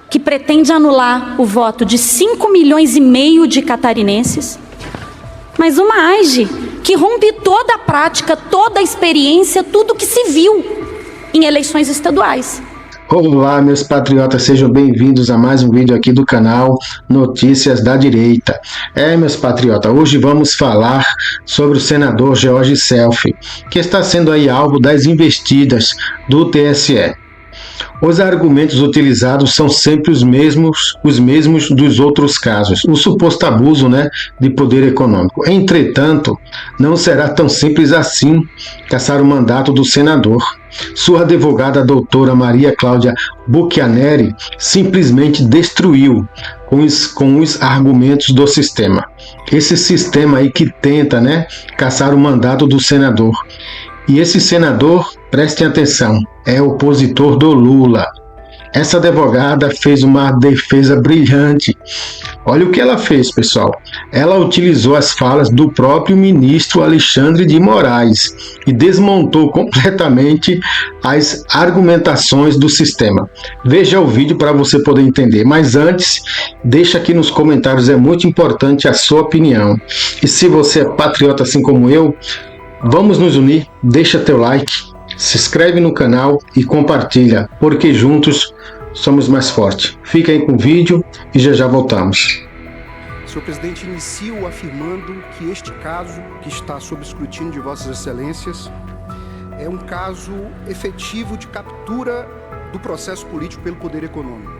que pretende anular o voto de 5,5 milhões de catarinenses, mas uma AIGE que rompe toda a prática, toda a experiência, tudo que se viu em eleições estaduais. Olá, meus patriotas, sejam bem-vindos a mais um vídeo aqui do canal Notícias da Direita. Meus patriotas, hoje vamos falar sobre o senador George Selfi, que está sendo aí alvo das investidas do TSE. Os argumentos utilizados são sempre os mesmos dos outros casos, o suposto abuso, de poder econômico. Entretanto, não será tão simples assim cassar o mandato do senador. Sua advogada, a doutora Maria Cláudia Buchianeri, simplesmente destruiu com os argumentos do sistema. Esse sistema aí que tenta, cassar o mandato do senador. E esse senador, prestem atenção, é opositor do Lula. Essa advogada fez uma defesa brilhante. Olha o que ela fez, pessoal. Ela utilizou as falas do próprio ministro Alexandre de Moraes e desmontou completamente as argumentações do sistema. Veja o vídeo para você poder entender. Mas antes, deixa aqui nos comentários, é muito importante a sua opinião. E se você é patriota assim como eu, vamos nos unir, deixa teu like, se inscreve no canal e compartilha, porque juntos somos mais fortes. Fica aí com o vídeo e já voltamos. Senhor presidente, inicio afirmando que este caso, que está sob escrutínio de Vossas Excelências, é um caso efetivo de captura do processo político pelo poder econômico.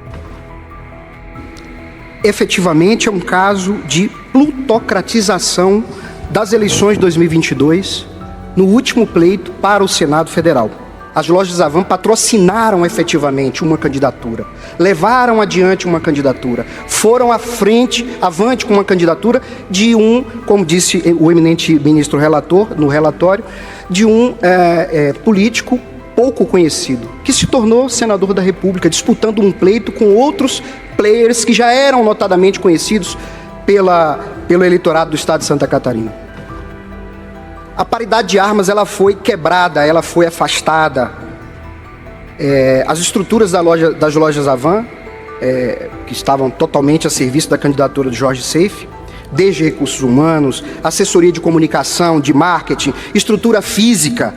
Efetivamente é um caso de plutocratização das eleições de 2022, no último pleito para o Senado Federal. As lojas Avan patrocinaram efetivamente uma candidatura, levaram adiante uma candidatura, foram avante com uma candidatura de como disse o eminente ministro relator, no relatório, de político pouco conhecido, que se tornou senador da República, disputando um pleito com outros players que já eram notadamente conhecidos pelo eleitorado do estado de Santa Catarina. A paridade de armas ela foi quebrada, ela foi afastada. As estruturas das lojas Avan, que estavam totalmente a serviço da candidatura do George Selfi, desde recursos humanos, assessoria de comunicação, de marketing, estrutura física,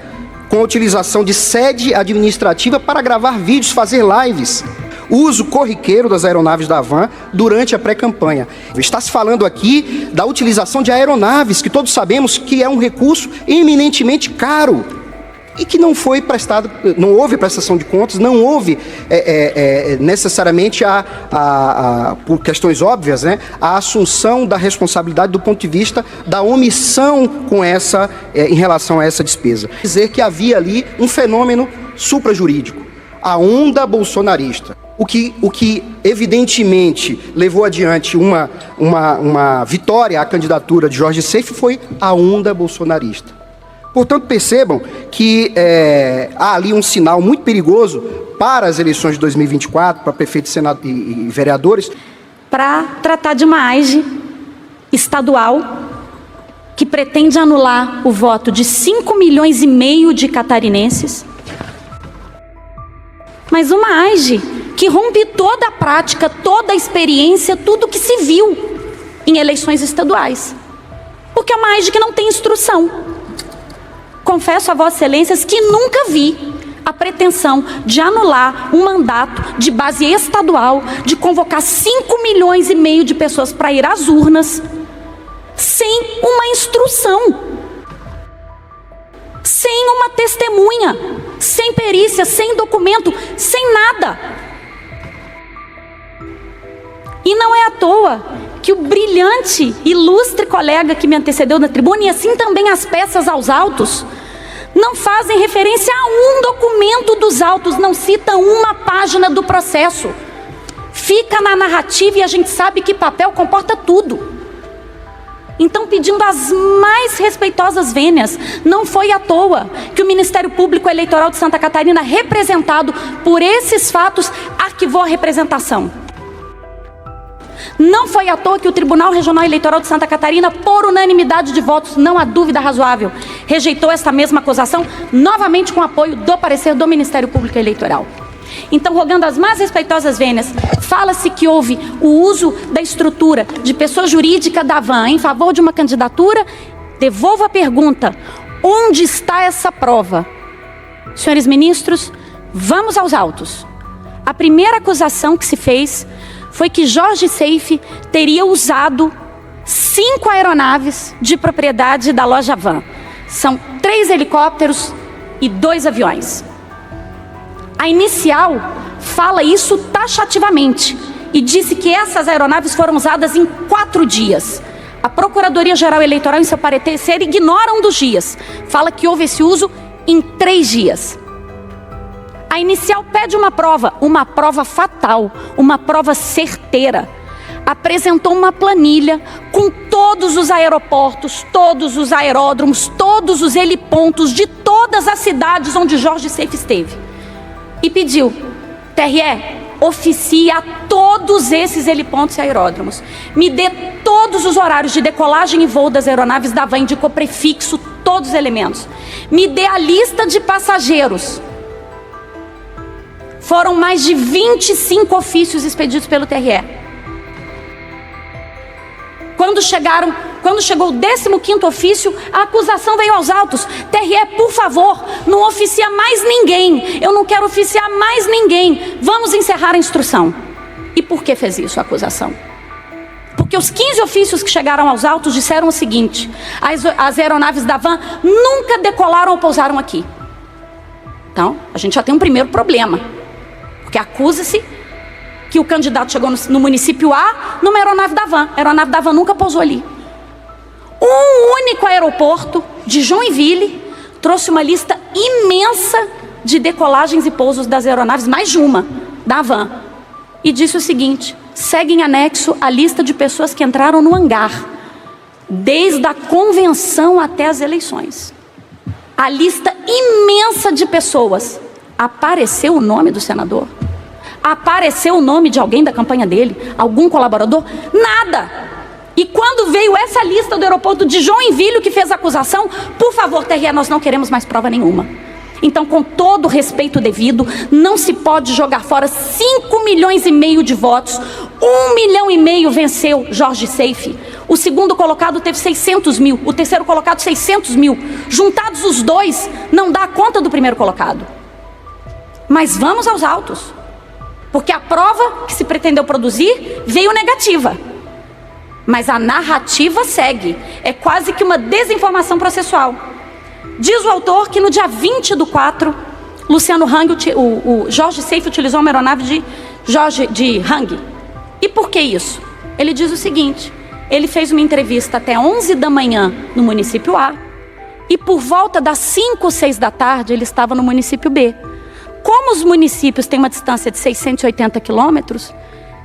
com a utilização de sede administrativa para gravar vídeos, fazer lives. Uso corriqueiro das aeronaves da Avan durante a pré-campanha. Está se falando aqui da utilização de aeronaves, que todos sabemos que é um recurso eminentemente caro e que não foi prestado, não houve prestação de contas, não houve necessariamente, por questões óbvias, a assunção da responsabilidade do ponto de vista da omissão em relação a essa despesa. Dizer que havia ali um fenômeno suprajurídico, a onda bolsonarista. O que evidentemente levou adiante uma vitória à candidatura de George Selfi foi a onda bolsonarista. Portanto, percebam que há ali um sinal muito perigoso para as eleições de 2024, para prefeitos, senado e vereadores. Para tratar de uma AIGE estadual que pretende anular o voto de 5,5 milhões de catarinenses, mas uma AIGE que rompe toda a prática, toda a experiência, tudo que se viu em eleições estaduais. Porque é uma AIGE que não tem instrução. Confesso a Vossas Excelências que nunca vi a pretensão de anular um mandato de base estadual, de convocar 5,5 milhões de pessoas para ir às urnas, sem uma instrução, sem uma testemunha, sem perícia, sem documento, sem nada. E não é à toa que o brilhante, ilustre colega que me antecedeu na tribuna, e assim também as peças aos autos, não fazem referência a um documento dos autos, não cita uma página do processo. Fica na narrativa e a gente sabe que papel comporta tudo. Então, pedindo as mais respeitosas vênias, não foi à toa que o Ministério Público Eleitoral de Santa Catarina, representado por esses fatos, arquivou a representação. Não foi à toa que o Tribunal Regional Eleitoral de Santa Catarina, por unanimidade de votos, não há dúvida razoável, rejeitou esta mesma acusação, novamente com apoio do parecer do Ministério Público Eleitoral. Então, rogando as mais respeitosas vênias, fala-se que houve o uso da estrutura de pessoa jurídica da Van em favor de uma candidatura. Devolvo a pergunta: onde está essa prova? Senhores ministros, vamos aos autos. A primeira acusação que se fez foi que Jorge Seife teria usado 5 aeronaves de propriedade da loja Van. São 3 helicópteros e 2 aviões. A inicial fala isso taxativamente e disse que essas aeronaves foram usadas em 4 dias. A Procuradoria-Geral Eleitoral, em seu parecer, ignora um dos dias. Fala que houve esse uso em 3 dias. A inicial pede uma prova fatal, uma prova certeira. Apresentou uma planilha com todos os aeroportos, todos os aeródromos, todos os helipontos de todas as cidades onde Jorge Seife esteve. E pediu: TRE, oficie a todos esses helipontos e aeródromos. Me dê todos os horários de decolagem e voo das aeronaves da Van, indicou prefixo, todos os elementos. Me dê a lista de passageiros. Foram mais de 25 ofícios expedidos pelo TRE. Quando chegou o 15º ofício, a acusação veio aos autos: TRE, por favor, não oficia mais ninguém. Eu não quero oficiar mais ninguém. Vamos encerrar a instrução. E por que fez isso a acusação? Porque os 15 ofícios que chegaram aos autos disseram o seguinte: as aeronaves da Van nunca decolaram ou pousaram aqui. Então, a gente já tem um primeiro problema. Porque acusa-se que o candidato chegou no município A numa aeronave da Van. A aeronave da Van nunca pousou ali. Um único aeroporto de Joinville trouxe uma lista imensa de decolagens e pousos das aeronaves, mais de uma, da Van. E disse o seguinte: segue em anexo a lista de pessoas que entraram no hangar, desde a convenção até as eleições. A lista imensa de pessoas. Apareceu o nome do senador? Apareceu o nome de alguém da campanha dele? Algum colaborador? Nada! E quando veio essa lista do aeroporto de Joinville que fez a acusação, por favor, TRE, nós não queremos mais prova nenhuma. Então, com todo o respeito devido, não se pode jogar fora 5,5 milhões de votos. 1,5 milhão venceu Jorge Seife. O segundo colocado teve 600 mil. O terceiro colocado, 600 mil. Juntados os dois, não dá conta do primeiro colocado. Mas vamos aos autos. Porque a prova que se pretendeu produzir veio negativa. Mas a narrativa segue. É quase que uma desinformação processual. Diz o autor que no dia 20/4, Luciano Hang, o Jorge Seife utilizou uma aeronave de Hang. E por que isso? Ele diz o seguinte: ele fez uma entrevista até 11 da manhã no município A, e por volta das 5 ou 6 da tarde ele estava no município B. Como os municípios têm uma distância de 680 quilômetros,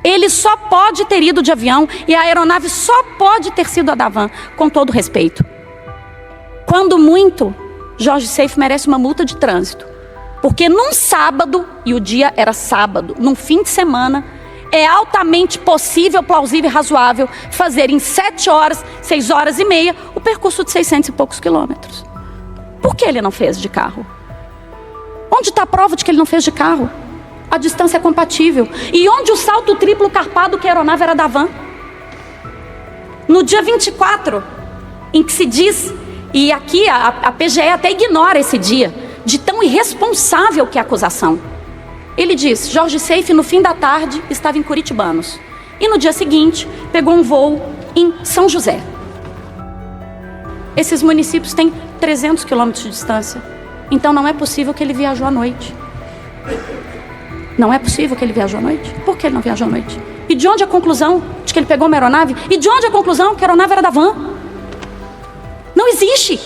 ele só pode ter ido de avião e a aeronave só pode ter sido a da Van, com todo respeito. Quando muito, Jorge Seife merece uma multa de trânsito. Porque num sábado, e o dia era sábado, num fim de semana, é altamente possível, plausível e razoável fazer em 7 horas, 6 horas e meia, o percurso de 600 e poucos quilômetros. Por que ele não fez de carro? Onde está a prova de que ele não fez de carro? A distância é compatível. E onde o salto triplo carpado que a aeronave era da Van? No dia 24, em que se diz, e aqui a PGE até ignora esse dia, de tão irresponsável que é a acusação. Ele diz: Jorge Seife no fim da tarde estava em Curitibanos. E no dia seguinte pegou um voo em São José. Esses municípios têm 300 quilômetros de distância. Então não é possível que ele viajou à noite. Não é possível que ele viajou à noite. Por que ele não viajou à noite? E de onde a conclusão de que ele pegou uma aeronave? E de onde a conclusão que a aeronave era da Van? Não existe.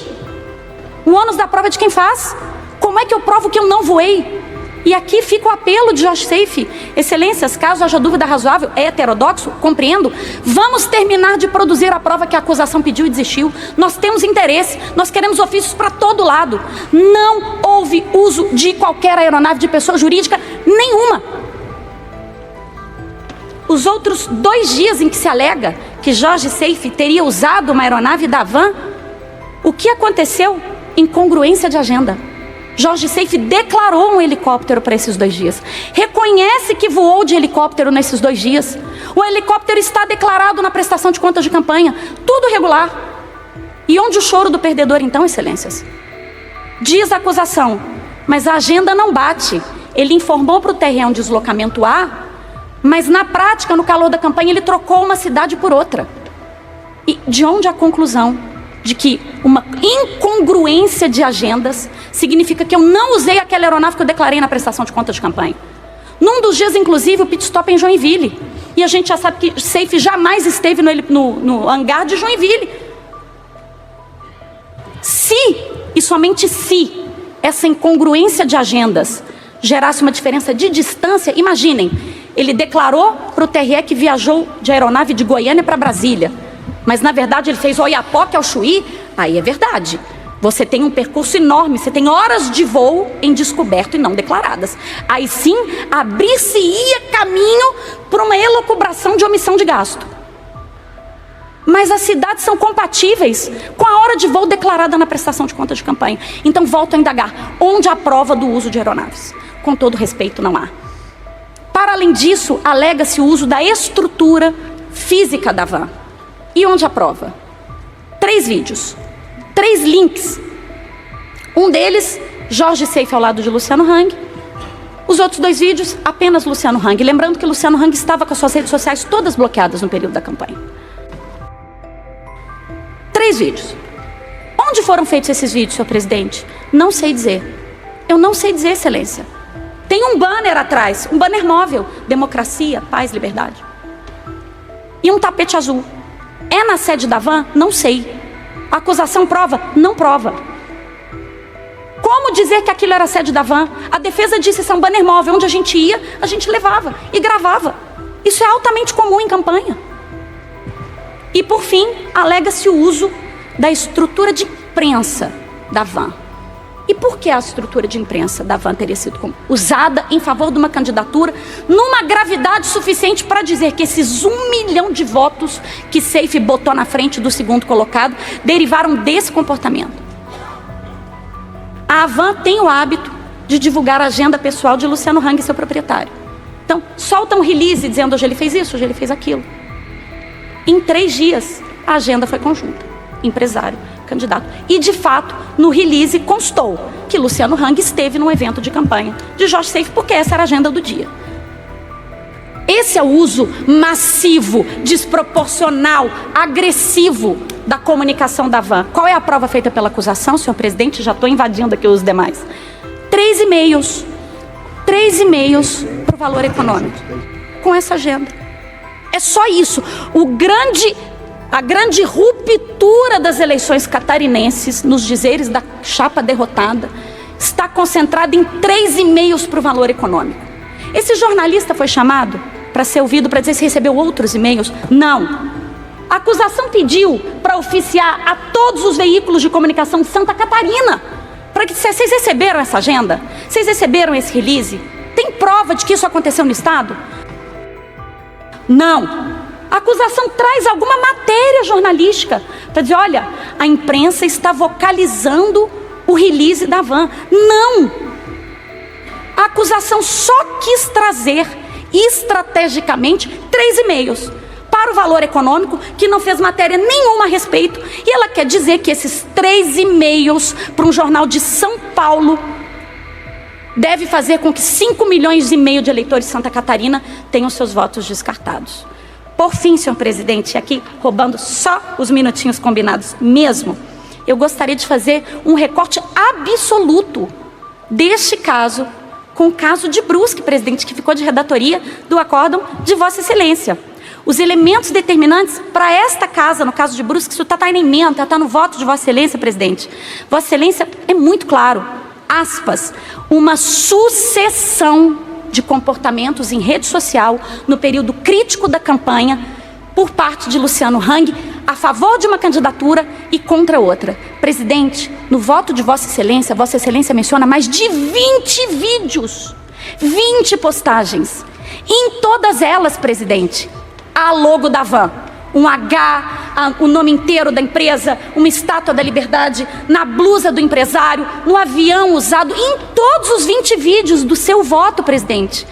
O ônus da prova é de quem faz. Como é que eu provo que eu não voei? E aqui fica o apelo de Jorge Seife: excelências, caso haja dúvida razoável, é heterodoxo, compreendo, vamos terminar de produzir a prova que a acusação pediu e desistiu. Nós temos interesse, nós queremos ofícios para todo lado. Não houve uso de qualquer aeronave de pessoa jurídica nenhuma. Os outros 2 dias em que se alega que Jorge Seife teria usado uma aeronave da Van, o que aconteceu? Incongruência de agenda. Jorge Seife declarou um helicóptero para esses 2 dias. Reconhece que voou de helicóptero nesses 2 dias. O helicóptero está declarado na prestação de contas de campanha. Tudo regular. E onde o choro do perdedor então, excelências? Diz a acusação, mas a agenda não bate. Ele informou para o TRE um deslocamento A, mas na prática, no calor da campanha, ele trocou uma cidade por outra. E de onde a conclusão de que uma incongruência de agendas significa que eu não usei aquela aeronave que eu declarei na prestação de contas de campanha? Num dos dias, inclusive, o pit stop é em Joinville. E a gente já sabe que Seife jamais esteve no hangar de Joinville. Se, e somente se, essa incongruência de agendas gerasse uma diferença de distância, imaginem, ele declarou para o TRE que viajou de aeronave de Goiânia para Brasília, mas na verdade ele fez Oiapoque ao Chuí. Aí é verdade, você tem um percurso enorme, você tem horas de voo em descoberto e não declaradas. Aí sim, abrir-se-ia caminho para uma elucubração de omissão de gasto. Mas as cidades são compatíveis com a hora de voo declarada na prestação de contas de campanha. Então volto a indagar, onde há prova do uso de aeronaves? Com todo respeito, não há. Para além disso, alega-se o uso da estrutura física da van. E onde a prova? 3 vídeos, 3 links. Um deles, Jorge Seife ao lado de Luciano Hang. Os outros 2 vídeos, apenas Luciano Hang. Lembrando que Luciano Hang estava com as suas redes sociais todas bloqueadas no período da campanha. 3 vídeos. Onde foram feitos esses vídeos, senhor presidente? Não sei dizer. Eu não sei dizer, excelência. Tem um banner atrás, um banner móvel. Democracia, paz, liberdade. E um tapete azul. É na sede da van? Não sei. A acusação prova? Não prova. Como dizer que aquilo era a sede da van? A defesa disse que é um banner móvel. Onde a gente ia, a gente levava e gravava. Isso é altamente comum em campanha. E por fim, alega-se o uso da estrutura de imprensa da van. E por que a estrutura de imprensa da van teria sido usada em favor de uma candidatura numa gravidade suficiente para dizer que esses 1 milhão de votos que Seife botou na frente do segundo colocado derivaram desse comportamento? A van tem o hábito de divulgar a agenda pessoal de Luciano Hang, seu proprietário. Então, solta um release dizendo hoje ele fez isso, hoje ele fez aquilo. Em 3 dias, a agenda foi conjunta. Empresário, candidato. E, de fato, no release constou que Luciano Hang esteve num evento de campanha de Jorge Seife, porque essa era a agenda do dia. Esse é o uso massivo, desproporcional, agressivo da comunicação da van. Qual é a prova feita pela acusação, senhor presidente? Já estou invadindo aqui os demais. 3 e-mails. 3 e-mails para o valor econômico. Com essa agenda. É só isso. A grande ruptura das eleições catarinenses, nos dizeres da chapa derrotada, está concentrada em 3 e-mails para o valor econômico. Esse jornalista foi chamado para ser ouvido, para dizer se recebeu outros e-mails? Não. A acusação pediu para oficiar a todos os veículos de comunicação de Santa Catarina, para que dissesse, vocês receberam essa agenda? Vocês receberam esse release? Tem prova de que isso aconteceu no Estado? Não. A acusação traz alguma matéria jornalística para dizer, olha, a imprensa está vocalizando o release da van. Não! A acusação só quis trazer estrategicamente 3 e-mails para o valor econômico, que não fez matéria nenhuma a respeito, e ela quer dizer que esses 3 e-mails para um jornal de São Paulo deve fazer com que 5,5 milhões de eleitores de Santa Catarina tenham seus votos descartados. Por fim, senhor presidente, aqui roubando só os minutinhos combinados mesmo, eu gostaria de fazer um recorte absoluto deste caso com o caso de Brusque, presidente, que ficou de redatoria do acórdão de Vossa Excelência. Os elementos determinantes para esta casa, no caso de Brusque, isso está na emenda, está no voto de Vossa Excelência, presidente. Vossa Excelência é muito claro, aspas, uma sucessão de comportamentos em rede social no período crítico da campanha por parte de Luciano Hang a favor de uma candidatura e contra outra. Presidente, no voto de Vossa Excelência menciona mais de 20 vídeos, 20 postagens. E em todas elas, presidente, há logo da van, um H, o nome inteiro da empresa, uma estátua da liberdade, na blusa do empresário, no avião usado, em todos os 20 vídeos do seu voto, presidente.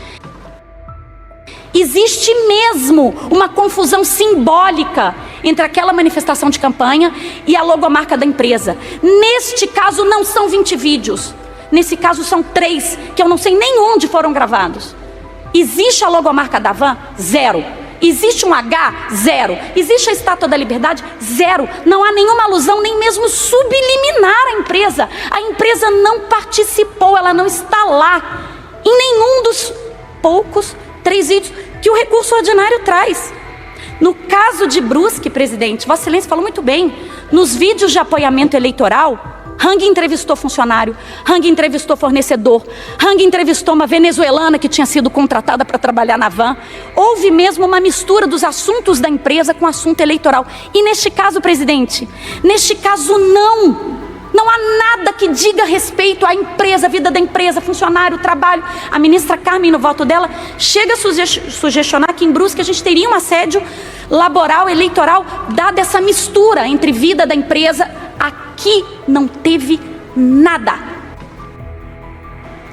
Existe mesmo uma confusão simbólica entre aquela manifestação de campanha e a logomarca da empresa. Neste caso não são 20 vídeos, nesse caso são 3, que eu não sei nem onde foram gravados. Existe a logomarca da van? Zero. Existe um H? Zero. Existe a estátua da liberdade? Zero. Não há nenhuma alusão, nem mesmo subliminar à empresa. A empresa não participou, ela não está lá em nenhum dos poucos 3 vídeos que o recurso ordinário traz. No caso de Brusque, presidente, Vossa Excelência falou muito bem, nos vídeos de apoiamento eleitoral, Hang entrevistou funcionário, Hang entrevistou fornecedor, Hang entrevistou uma venezuelana que tinha sido contratada para trabalhar na van. Houve mesmo uma mistura dos assuntos da empresa com o assunto eleitoral. E neste caso, presidente, neste caso não há nada que diga respeito à empresa, à vida da empresa, funcionário, trabalho. A ministra Carmen, no voto dela, chega a sugestionar que em Brusque a gente teria um assédio laboral, eleitoral, dada essa mistura entre vida da empresa. Aqui não teve nada.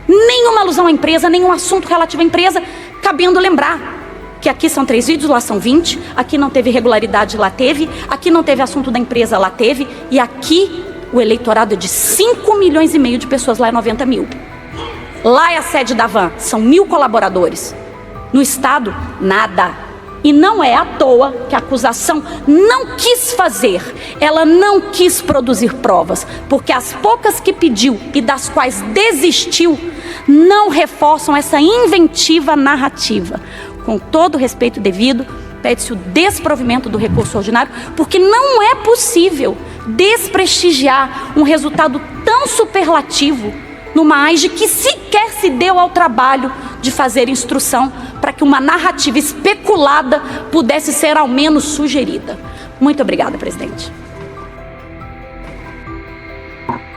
Nenhuma alusão à empresa, nenhum assunto relativo à empresa, cabendo lembrar que aqui são 3 vídeos, lá são 20, aqui não teve irregularidade, lá teve, aqui não teve assunto da empresa, lá teve, e aqui o eleitorado é de 5,5 milhões de pessoas, lá é 90 mil. Lá é a sede da van, são 1.000 colaboradores. No estado, nada. E não é à toa que a acusação não quis fazer, ela não quis produzir provas, porque as poucas que pediu e das quais desistiu, não reforçam essa inventiva narrativa. Com todo o respeito devido, pede-se o desprovimento do recurso ordinário, porque não é possível desprestigiar um resultado tão superlativo numa AIGE que sequer se deu ao trabalho de fazer instrução para que uma narrativa especulada pudesse ser ao menos sugerida. Muito obrigada, presidente.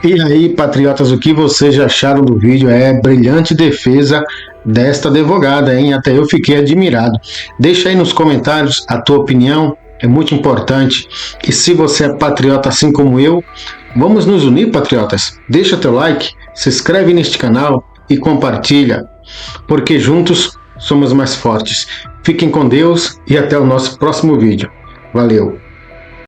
E aí, patriotas, o que vocês já acharam do vídeo? É brilhante defesa desta advogada, hein? Até eu fiquei admirado. Deixa aí nos comentários a tua opinião, é muito importante. E se você é patriota assim como eu, vamos nos unir, patriotas. Deixa teu like, se inscreve neste canal e compartilha, porque juntos somos mais fortes. Fiquem com Deus e até o nosso próximo vídeo. Valeu!